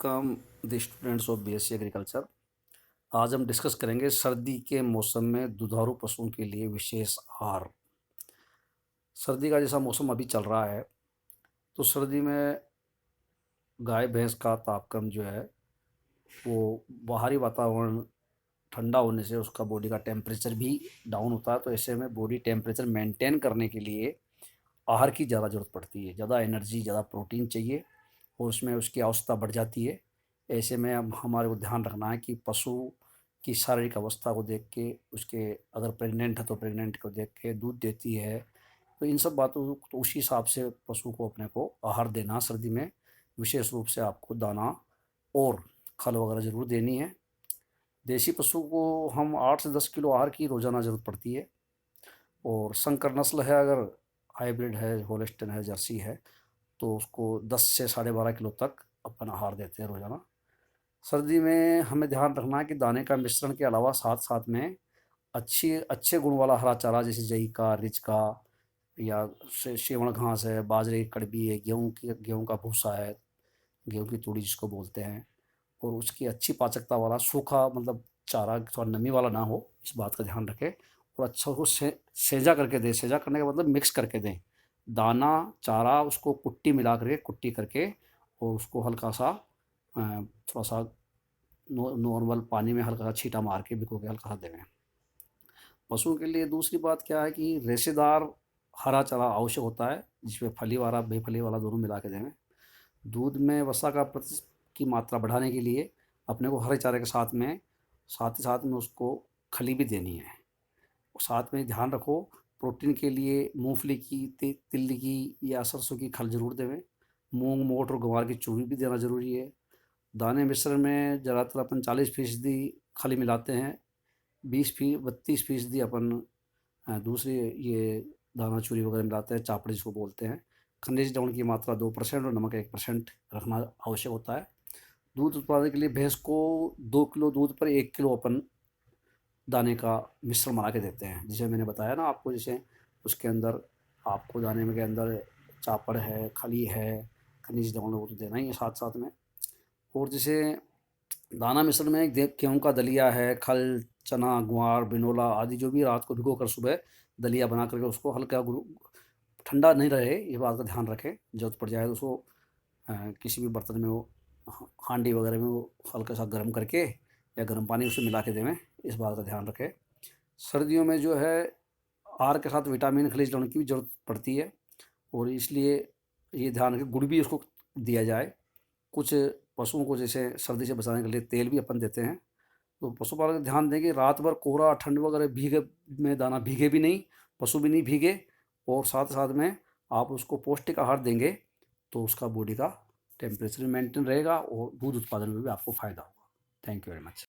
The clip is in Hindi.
Welcome the students of BSc agriculture. आज हम डिस्कस करेंगे सर्दी के मौसम में दुधारू पशुओं के लिए विशेष आहार। सर्दी का जैसा मौसम अभी चल रहा है, तो सर्दी में गाय भैंस का तापक्रम जो है वो बाहरी वातावरण ठंडा होने से उसका बॉडी का टेम्परेचर भी डाउन होता है। तो ऐसे में बॉडी टेम्परेचर मेंटेन करने के लिए आहार की ज़्यादा ज़रूरत पड़ती है, ज़्यादा एनर्जी, ज़्यादा प्रोटीन चाहिए और उसमें उसकी आवश्यकता बढ़ जाती है। ऐसे में अब हमारे को ध्यान रखना है कि पशु की शारीरिक अवस्था को देख के, उसके अगर प्रेग्नेंट है तो प्रेग्नेंट को देख के, दूध देती है तो इन सब बातों तो उसी हिसाब से पशु को अपने को आहार देना। सर्दी में विशेष रूप से आपको दाना और खल वगैरह ज़रूर देनी है। देसी पशु को हम 8 से 10 किलो आहार की रोज़ाना ज़रूरत पड़ती है। और संकर नस्ल है, अगर हाइब्रिड है, होल्स्टीन है, जर्सी है, तो उसको 10 से 12.5 किलो तक अपन आहार देते हैं रोज़ाना। सर्दी में हमें ध्यान रखना है कि दाने का मिश्रण के अलावा साथ साथ में अच्छे गुण वाला हरा चारा जैसे जई का, रिच का, या सेवण घास है, बाजरे की कड़बी है, गेहूँ का भूसा है, गेहूँ की तूड़ी जिसको बोलते हैं, और उसकी अच्छी पाचकता वाला सूखा, मतलब चारा थोड़ा नमी वाला ना हो, इस बात का ध्यान रखें। और अच्छा उसको सेजा करके दें। सेजा करने का मतलब मिक्स करके दें, दाना चारा उसको कुट्टी मिला करके, कुट्टी करके, और उसको हल्का सा थोड़ा सा नॉर्मल पानी में हल्का सा छींटा मार के भिगो के हल्का सा देवें। पशुओं के लिए दूसरी बात क्या है कि रेशेदार हरा चारा आवश्यक होता है, जिसमें फली वाला बेफली वाला दोनों मिला के देवें। दूध में वसा का की मात्रा बढ़ाने के लिए अपने को हरे चारे के साथ ही साथ में उसको खली भी देनी है। और साथ में ध्यान रखो, प्रोटीन के लिए मूंगफली की, तिल की या सरसों की खल जरूर देवें। मूंग, मोट और ग्वार की चूरी भी देना ज़रूरी है। दाने मिश्रण में ज़्यादातर अपन 40% खली मिलाते हैं, 32% अपन दूसरी ये दाना चूरी वगैरह मिलाते हैं, चापड़ी जिसको बोलते हैं। खनिज लवण की मात्रा 2% और नमक 1% रखना आवश्यक होता है। दूध उत्पादन के लिए भैंस को 2 किलो दूध पर 1 किलो अपन दाने का मिश्रण बना के देते हैं, जिसे मैंने बताया ना आपको। जैसे उसके अंदर आपको दाने में के अंदर चापड़ है, खली है, खनिज लवण, वो तो देना ही है साथ साथ में। और जैसे दाना मिश्रण में गेहूँ का दलिया है, खल, चना, ग्वार, बिनोला आदि जो भी रात को भिगो कर सुबह दलिया बना करके उसको हल्का ठंडा नहीं रहे, ये बात का ध्यान रखें। जरूरत पड़ जाए तो उसको किसी भी बर्तन में, वो हांडी वगैरह में, वो हल्का सा गर्म करके या गर्म पानी उसमें मिला के देवें, इस बात का ध्यान रखें। सर्दियों में जो है आहार के साथ विटामिन, खनिज लवण की भी जरूरत पड़ती है, और इसलिए ये ध्यान रखें गुड़ भी उसको दिया जाए। कुछ पशुओं को जैसे सर्दी से बचाने के लिए तेल भी अपन देते हैं। तो पशुपालक ध्यान दें कि रात भर कोहरा, ठंड वगैरह भीगे में दाना भीगे भी नहीं, पशु भी नहीं भीगे, और साथ साथ में आप उसको पौष्टिक आहार देंगे तो उसका बॉडी का टेम्परेचर मेंटेन रहेगा और दूध उत्पादन में भी आपको फ़ायदा होगा। Thank you very much.